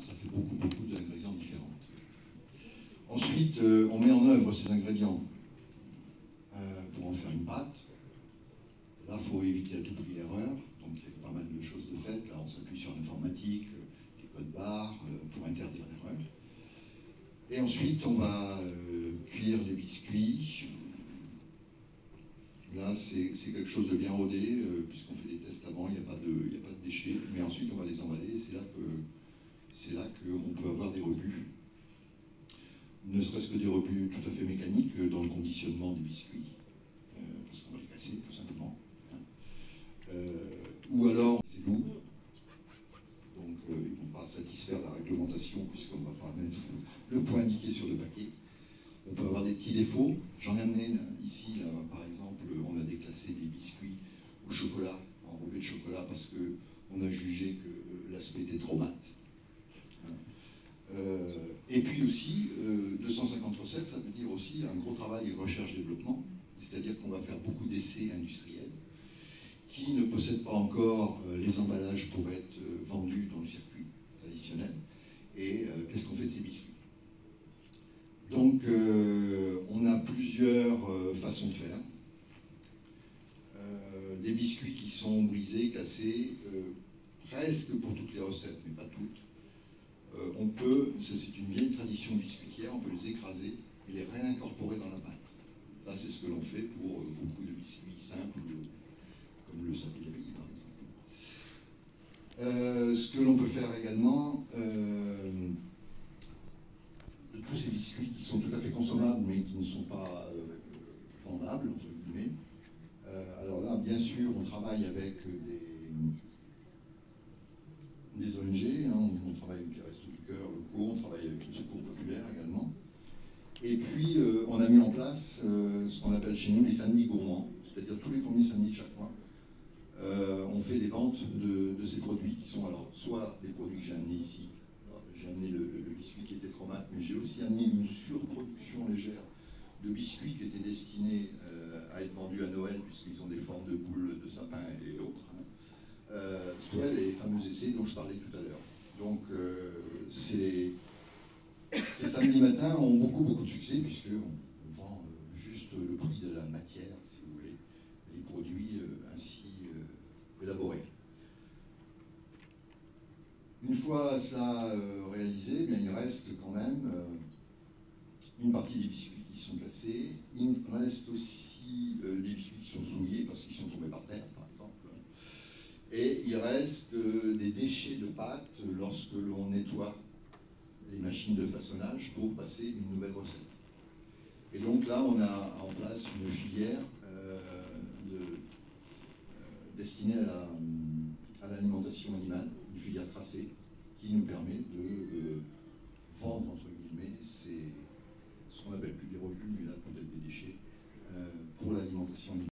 Ça fait beaucoup d'ingrédients différents. Ensuite, on met en œuvre ces ingrédients pour en faire une pâte. Là, il faut éviter à tout prix l'erreur. Donc, il y a pas mal de choses de faites. Là, on s'appuie sur l'informatique, les codes barres, pour interdire l'erreur. Et ensuite, on va cuire les biscuits. Là, c'est quelque chose de bien rodé, puisqu'on fait des tests avant, il n'y a pas de déchets. Mais ensuite, on va les emballer, et c'est là qu'on peut avoir des rebuts. Ne serait-ce que des rebuts tout à fait mécaniques dans le conditionnement des biscuits, parce qu'on va les casser, tout simplement. Ou alors, c'est lourd, donc ils ne vont pas satisfaire la réglementation, puisqu'on ne va pas mettre le point indiqué sur le paquet. On peut avoir des petits défauts. J'en ai amené ici, là, par exemple, on a déclassé des biscuits au chocolat, enrobés de chocolat, parce qu'on a jugé que l'aspect était trop mat. Et puis aussi, 250 recettes, ça veut dire aussi un gros travail de recherche-développement, c'est-à-dire qu'on va faire beaucoup d'essais industriels qui ne possèdent pas encore les emballages pour être vendus dans le circuit traditionnel. Et qu'est-ce qu'on fait de ces biscuits? Donc, on a plusieurs façons de faire. Des biscuits qui sont brisés, cassés, presque pour toutes les recettes, mais pas toutes. On peut, c'est une vieille tradition biscuitière, on peut les écraser et les réincorporer dans la pâte. Ça, c'est ce que l'on fait pour beaucoup de biscuits simples, comme le sapellerie, par exemple. Ce que l'on peut faire également, de tous ces biscuits qui sont tout à fait consommables, mais qui ne sont pas vendables, entre guillemets. Alors là, bien sûr, on travaille avec des ONG, hein, on travaille avec les Restos du Cœur locaux, on travaille avec le Secours populaire également. Et puis, on a mis en place ce qu'on appelle chez nous les samedis gourmands, c'est-à-dire tous les premiers samedis de chaque mois. On fait des ventes de ces produits qui sont alors soit les produits que j'ai amenés ici. J'ai amené le biscuit qui était trop mat, mais j'ai aussi amené une surproduction légère de biscuits qui étaient destinés à être vendus à Noël, puisqu'ils ont des formes de boules de sapin et autres. Soit les fameux essais dont je parlais tout à l'heure. Donc, ces samedis matins ont beaucoup de succès, puisqu'on vend juste le prix de la matière, si vous voulez, les produits ainsi élaborés. Une fois ça réalisé, bien, il reste quand même une partie des biscuits qui sont cassés. Il reste aussi des biscuits qui sont souillés parce qu'ils sont tombés par terre, par exemple. Et il reste des déchets de pâte lorsque l'on nettoie les machines de façonnage pour passer une nouvelle recette. Et donc là, on a en place une filière destinée à l'alimentation animale, une filière tracée, qui nous permet de vendre, entre guillemets, ce qu'on appelle plus des rebuts, mais là peut-être des déchets, pour l'alimentation animale.